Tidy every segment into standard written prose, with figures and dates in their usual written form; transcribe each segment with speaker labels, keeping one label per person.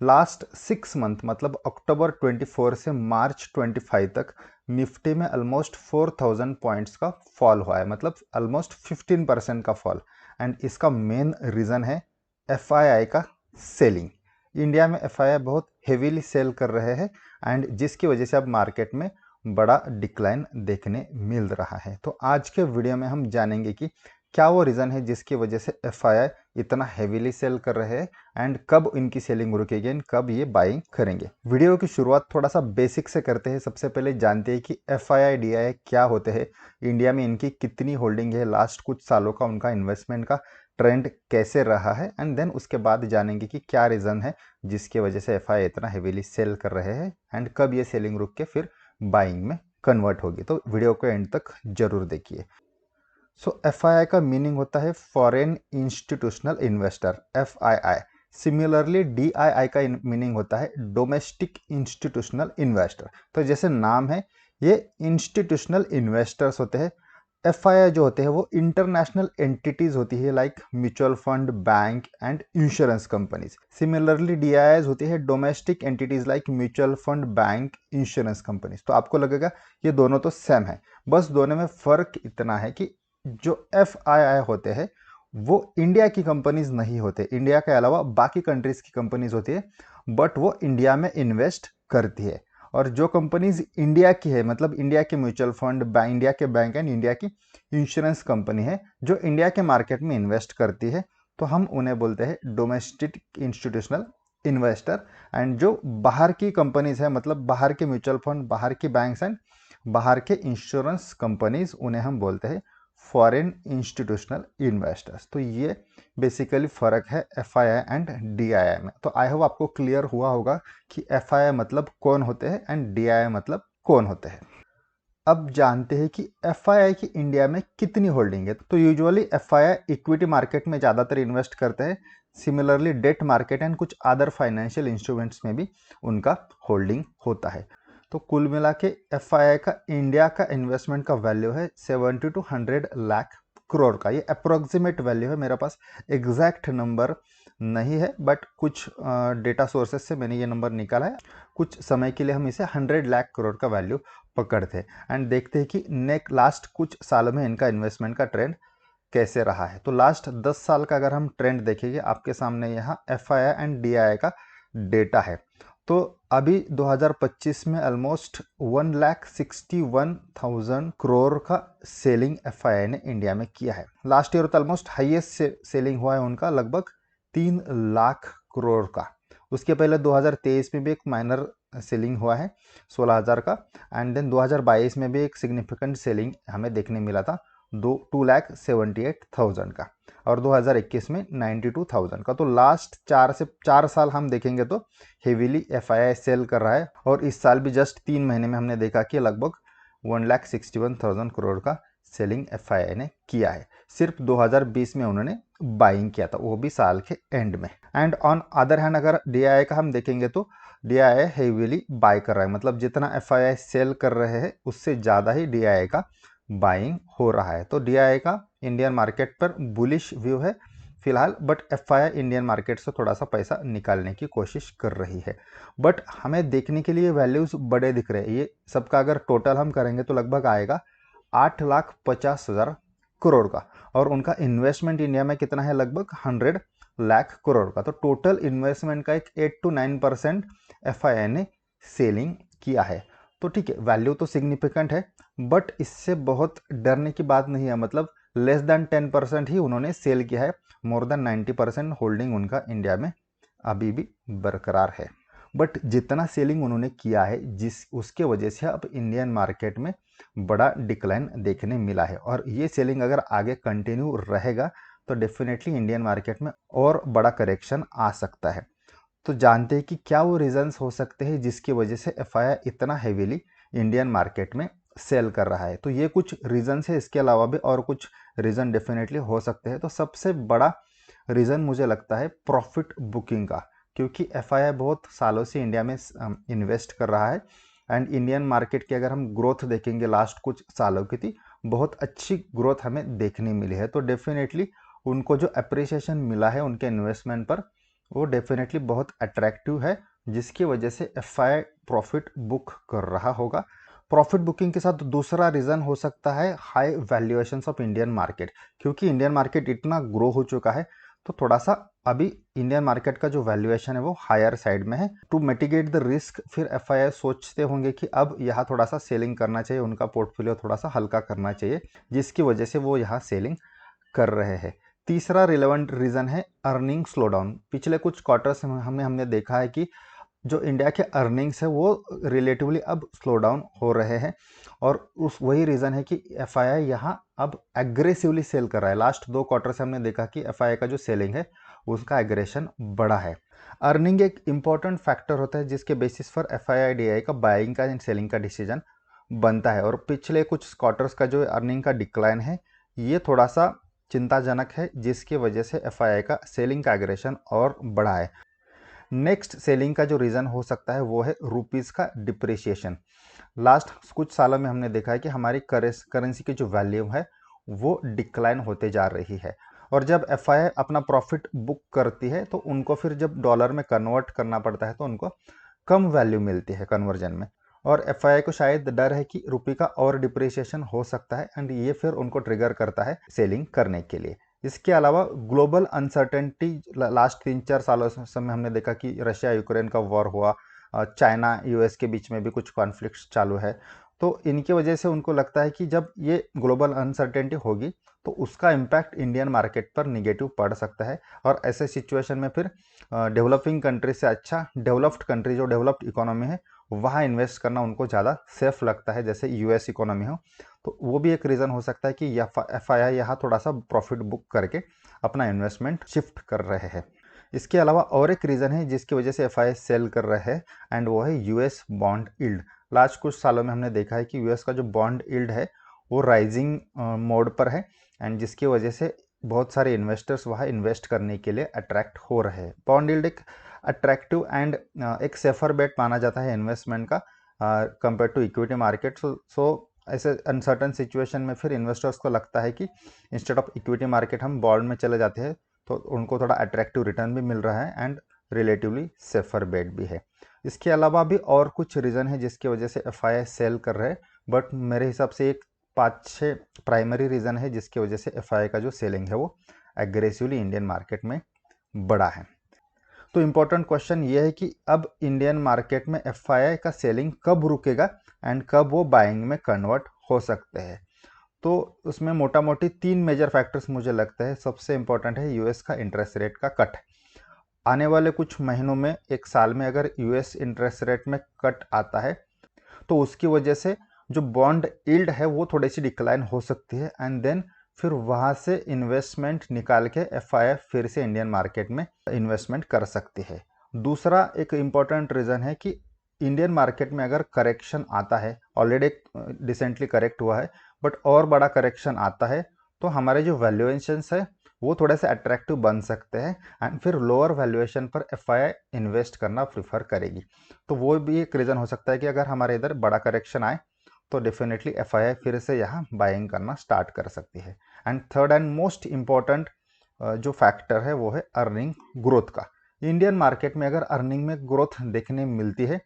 Speaker 1: Last 6 month मतलब अक्टूबर 24 से मार्च 25 तक निफ्टी में ऑलमोस्ट 4000 पॉइंट्स का फॉल हुआ है, मतलब ऑलमोस्ट 15% का फॉल। एंड इसका मेन रीज़न है एफआईआई का सेलिंग। इंडिया में एफआईआई बहुत हेवीली सेल कर रहे हैं एंड जिसकी वजह से अब मार्केट में बड़ा डिक्लाइन देखने मिल रहा है। तो आज के वीडियो में हम जानेंगे कि क्या वो रीज़न है जिसकी वजह से एफआईआई इतना हेवीली सेल कर रहे हैं एंड कब इनकी सेलिंग रुकेगी एंड कब ये बाइंग करेंगे। वीडियो की शुरुआत थोड़ा सा बेसिक से करते हैं। सबसे पहले जानते हैं कि एफआईआई डीआईआई क्या होते हैं, इंडिया में इनकी कितनी होल्डिंग है, लास्ट कुछ सालों का उनका इन्वेस्टमेंट का ट्रेंड कैसे रहा है, एंड देन उसके बाद जानेंगे कि क्या रीज़न है जिसकी वजह से एफआईआई इतना हेवीली सेल कर रहे हैं एंड कब ये सेलिंग रुक के फिर बाइंग में कन्वर्ट होगी। तो वीडियो को एंड तक जरूर देखिए। सो एफआईआई का मीनिंग होता है foreign institutional investor, FII. Similarly DII का मीनिंग होता है डोमेस्टिक इंस्टीट्यूशनल इन्वेस्टर। तो जैसे नाम है, ये इंस्टीट्यूशनल इन्वेस्टर्स होते हैं। एफआईआई जो होते हैं वो इंटरनेशनल एंटिटीज होती है, like mutual fund, bank and insurance companies. Similarly DII होती है domestic entities like mutual fund, bank, insurance companies. तो आपको लगेगा ये दोनों तो सेम है, बस दोनों में फर्क इतना है कि जो एफआईआई होते हैं वो इंडिया की कंपनीज नहीं होते, इंडिया के अलावा बाकी कंट्रीज की कंपनीज होती है, बट वो इंडिया में इन्वेस्ट करती है। और जो कंपनीज इंडिया की है, मतलब इंडिया के म्यूचुअल फंड, इंडिया के बैंक एंड इंडिया की इंश्योरेंस कंपनी है जो इंडिया के मार्केट में इन्वेस्ट करती है, तो हम उन्हें बोलते हैं डोमेस्टिक इंस्टीट्यूशनल इन्वेस्टर। एंड जो बाहर की कंपनीज है, मतलब बाहर के म्यूचुअल फंड, बाहर की बैंक्स एंड बाहर के इंश्योरेंस कंपनीज, उन्हें हम बोलते हैं फॉरेन इंस्टीट्यूशनल इन्वेस्टर्स। तो ये बेसिकली फ़र्क है एफआईआई एंड डीआईआई में। तो आई होप आपको क्लियर हुआ होगा कि एफआईआई मतलब कौन होते हैं एंड डीआईआई मतलब कौन होते हैं। अब जानते हैं कि एफआईआई की इंडिया में कितनी होल्डिंग है। तो यूजुअली एफआईआई इक्विटी मार्केट में ज़्यादातर इन्वेस्ट करते हैं। सिमिलरली डेट मार्केट एंड कुछ अदर फाइनेंशियल इंस्ट्रूमेंट्स में भी उनका होल्डिंग होता है। तो कुल मिला के एफआईआई का इंडिया का इन्वेस्टमेंट का वैल्यू है 70 to 100 लाख करोड़ का। ये अप्रोक्सीमेट वैल्यू है, मेरे पास एग्जैक्ट नंबर नहीं है, बट कुछ डेटा सोर्सेज से मैंने ये नंबर निकाला है। कुछ समय के लिए हम इसे 100 लाख करोड़ का वैल्यू पकड़ते हैं एंड देखते हैं कि लास्ट कुछ सालों में इनका इन्वेस्टमेंट का ट्रेंड कैसे रहा है। तो लास्ट 10 साल का अगर हम ट्रेंड देखेंगे, आपके सामने यहाँ एफआईआई एंड डीआईआई का डेटा है। तो अभी 2025 में ऑलमोस्ट 1,61,000 करोड़ का सेलिंग एफआईआई ने इंडिया में किया है। लास्ट ईयर तो ऑलमोस्ट हाईएस्ट सेलिंग हुआ है उनका, लगभग 3 लाख करोड़ का। उसके पहले 2023 में भी एक माइनर सेलिंग हुआ है 16,000 का, एंड देन 2022 में भी एक सिग्निफिकेंट सेलिंग हमें देखने मिला था 2,78,000 का, और 2021 में 92,000 का। तो लास्ट 4 साल हम देखेंगे तो हेवीली एफआईआई सेल कर रहा है, और इस साल भी जस्ट 3 महीने में हमने देखा कि लगभग 1,61,000 करोड़ का सेलिंग एफआईआई ने किया है। सिर्फ 2020 में उन्होंने बाइंग किया था, वो भी साल के एंड में। एंड ऑन अदर हैंड अगर डीआईआई का हम देखेंगे तो डीआईआई हेवीली बाय कर रहा है, मतलब जितना एफआईआई सेल कर रहे हैं उससे ज़्यादा ही डीआईआई का बाइंग हो रहा है। तो डीआईआई का इंडियन मार्केट पर बुलिश व्यू है फिलहाल, बट एफआईआई इंडियन मार्केट से थोड़ा सा पैसा निकालने की कोशिश कर रही है। बट हमें देखने के लिए वैल्यूज बड़े दिख रहे हैं। ये सबका अगर टोटल हम करेंगे तो लगभग आएगा 8,50,000 करोड़ का, और उनका इन्वेस्टमेंट इंडिया में कितना है, लगभग 100 लाख करोड़ का। तो टोटल इन्वेस्टमेंट का एक 8 to 9% एफआईआई ने सेलिंग किया है। तो ठीक है, वैल्यू तो सिग्निफिकेंट है, बट इससे बहुत डरने की बात नहीं है। मतलब लेस देन 10% ही उन्होंने सेल किया है, मोर देन 90% होल्डिंग उनका इंडिया में अभी भी बरकरार है। बट जितना सेलिंग उन्होंने किया है, जिस उसके वजह से अब इंडियन मार्केट में बड़ा डिक्लाइन देखने मिला है, और ये सेलिंग अगर आगे कंटिन्यू रहेगा तो डेफिनेटली इंडियन मार्केट में और बड़ा करेक्शन आ सकता है। तो जानते हैं कि क्या वो रीजंस हो सकते हैं जिसकी वजह से एफआईआई इतना हेवीली इंडियन मार्केट में सेल कर रहा है। तो ये कुछ रीजंस है, इसके अलावा भी और कुछ रीजन डेफिनेटली हो सकते हैं। तो सबसे बड़ा रीज़न मुझे लगता है प्रॉफिट बुकिंग का, क्योंकि एफआईआई बहुत सालों से इंडिया में इन्वेस्ट कर रहा है, एंड इंडियन मार्केट की अगर हम ग्रोथ देखेंगे लास्ट कुछ सालों की थी, बहुत अच्छी ग्रोथ हमें देखने मिली है। तो डेफिनेटली उनको जो अप्रिसिएशन मिला है उनके इन्वेस्टमेंट पर, वो डेफिनेटली बहुत अट्रैक्टिव है, जिसकी वजह से एफआई प्रॉफिट बुक कर रहा होगा। प्रॉफिट बुकिंग के साथ दूसरा रीज़न हो सकता है high valuations of Indian market, क्योंकि इंडियन मार्केट इतना ग्रो हो चुका है तो थोड़ा सा अभी इंडियन मार्केट का जो वैल्यूएशन है वो हायर साइड में है। टू मिटिगेट द रिस्क फिर एफआई सोचते होंगे कि अब यहाँ थोड़ा सा सेलिंग करना चाहिए, उनका पोर्टफोलियो थोड़ा सा हल्का करना चाहिए, जिसकी वजह से वो यहाँ सेलिंग कर रहे हैं। तीसरा रिलेवेंट रीज़न है अर्निंग स्लोडाउन। पिछले कुछ क्वार्टर्स में हमने देखा है कि जो इंडिया के अर्निंग्स है वो रिलेटिवली अब स्लो डाउन हो रहे हैं, और उस वही रीज़न है कि एफआईआई यहाँ अब एग्रेसिवली सेल कर रहा है। लास्ट 2 क्वार्टर से हमने देखा कि एफआईआई का जो सेलिंग है उसका एग्रेशन बढ़ा है। अर्निंग एक इम्पॉर्टेंट फैक्टर होता है जिसके बेसिस पर एफआईआई का बाइंग का एंड सेलिंग का डिसीजन बनता है, और पिछले कुछ क्वार्टर्स का जो अर्निंग का डिक्लाइन है ये थोड़ा सा चिंताजनक है, जिसकी वजह से एफआईआई का सेलिंग का एग्रेशन और बढ़ा है। नेक्स्ट सेलिंग का जो रीज़न हो सकता है वो है रुपीज़ का डिप्रिसिएशन। लास्ट कुछ सालों में हमने देखा है कि हमारी करेंसी की जो वैल्यू है वो डिक्लाइन होते जा रही है, और जब एफआई अपना प्रॉफिट बुक करती है तो उनको फिर जब डॉलर में कन्वर्ट करना पड़ता है तो उनको कम वैल्यू मिलती है कन्वर्जन में, और एफआई को शायद डर है कि रुपये का और डिप्रिसिएशन हो सकता है, एंड ये फिर उनको ट्रिगर करता है सेलिंग करने के लिए। इसके अलावा ग्लोबल अनसर्टेनिटी, लास्ट 3-4 सालों समय हमने देखा कि रशिया यूक्रेन का वॉर हुआ, चाइना यूएस के बीच में भी कुछ कॉन्फ्लिक्ट्स चालू है, तो इनकी वजह से उनको लगता है कि जब ये ग्लोबल अनसर्टेनिटी होगी तो उसका इम्पैक्ट इंडियन मार्केट पर निगेटिव पड़ सकता है, और ऐसे सिचुएशन में फिर डेवलपिंग कंट्री से अच्छा डेवलप्ड कंट्री जो डेवलप्ड इकोनॉमी है वहाँ इन्वेस्ट करना उनको ज़्यादा सेफ लगता है, जैसे यूएस इकोनॉमी हो। तो वो भी एक रीज़न हो सकता है कि एफआईआई यहाँ थोड़ा सा प्रॉफिट बुक करके अपना इन्वेस्टमेंट शिफ्ट कर रहे हैं। इसके अलावा और एक रीज़न है जिसकी वजह से एफआईआई सेल कर रहे हैं, एंड वो है यूएस बॉन्ड यील्ड। लास्ट कुछ सालों में हमने देखा है कि यूएस का जो बॉन्ड यील्ड है वो राइजिंग मोड पर है, एंड जिसकी वजह से बहुत सारे इन्वेस्टर्स वहाँ इन्वेस्ट करने के लिए अट्रैक्ट हो रहे हैं। बॉन्ड यील्ड एक अट्रैक्टिव एंड एक सेफर बेट माना जाता है इन्वेस्टमेंट का कंपेयर टू इक्विटी मार्केट। सो ऐसे अनसर्टन सिचुएशन में फिर इन्वेस्टर्स को लगता है कि इंस्टेड ऑफ इक्विटी मार्केट हम बॉन्ड में चले जाते हैं तो उनको थोड़ा अट्रैक्टिव रिटर्न भी मिल रहा है एंड रिलेटिवली सेफर बेट भी है। इसके अलावा भी और कुछ रीज़न है जिसकी वजह से एफआईआई सेल कर रहे हैं, बट मेरे हिसाब से एक 5-6 प्राइमरी रीज़न है जिसकी वजह से एफआईआई का जो सेलिंग है वो एग्रेसिवली इंडियन मार्केट में बढ़ा है। तो इम्पोर्टेंट क्वेश्चन ये है कि अब इंडियन मार्केट में एफआईआई का सेलिंग कब रुकेगा एंड कब वो बाइंग में कन्वर्ट हो सकते हैं। तो उसमें मोटा मोटी 3 मेजर फैक्टर्स मुझे लगता है। सबसे इम्पोर्टेंट है यूएस का इंटरेस्ट रेट का कट। आने वाले कुछ महीनों में, एक साल में अगर यूएस इंटरेस्ट रेट में कट आता है तो उसकी वजह से जो बॉन्ड यील्ड है वो थोड़ी सी डिक्लाइन हो सकती है, एंड देन फिर वहाँ से इन्वेस्टमेंट निकाल के एफआईआई फिर से इंडियन मार्केट में इन्वेस्टमेंट कर सकती है। दूसरा एक इम्पॉर्टेंट रीज़न है कि इंडियन मार्केट में अगर करेक्शन आता है, ऑलरेडी रिसेंटली करेक्ट हुआ है, बट और बड़ा करेक्शन आता है तो हमारे जो वैल्यूएशंस है वो थोड़े से अट्रैक्टिव बन सकते हैं, एंड फिर लोअर वैल्यूएशन पर एफआईआई इन्वेस्ट करना प्रीफर करेगी। तो वो भी एक रीज़न हो सकता है कि अगर हमारे इधर बड़ा करेक्शन आए तो डेफिनेटली एफआईआई फिर से यहाँ बाइंग करना स्टार्ट कर सकती है। And third and most important जो फैक्टर है वो है अर्निंग ग्रोथ का। इंडियन मार्केट में अगर अर्निंग में ग्रोथ देखने मिलती है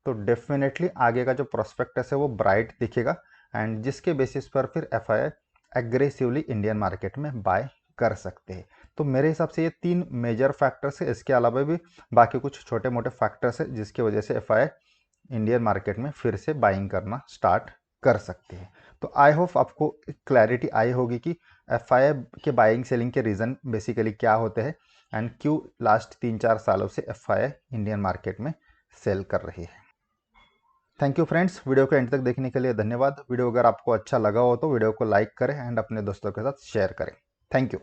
Speaker 1: तो डेफिनेटली आगे का जो प्रोस्पेक्टस है वो ब्राइट दिखेगा, एंड जिसके बेसिस पर फिर एफआईआई एग्रेसिवली इंडियन मार्केट में बाय कर सकते हैं। तो मेरे हिसाब से ये 3 मेजर फैक्टर्स है। इसके अलावा भी बाकी कुछ छोटे मोटे फैक्टर्स है जिसकी वजह से एफआईआई इंडियन मार्केट में फिर से बाइंग करना स्टार्ट कर सकते हैं। तो आई होप आपको क्लैरिटी आई होगी कि एफआईआई के बाइंग सेलिंग के रीज़न बेसिकली क्या होते हैं एंड क्यों लास्ट 3-4 सालों से एफआईआई इंडियन मार्केट में सेल कर रही है। थैंक यू फ्रेंड्स, वीडियो को एंड तक देखने के लिए धन्यवाद। वीडियो अगर आपको अच्छा लगा हो तो वीडियो को लाइक करें एंड अपने दोस्तों के साथ शेयर करें। Thank you.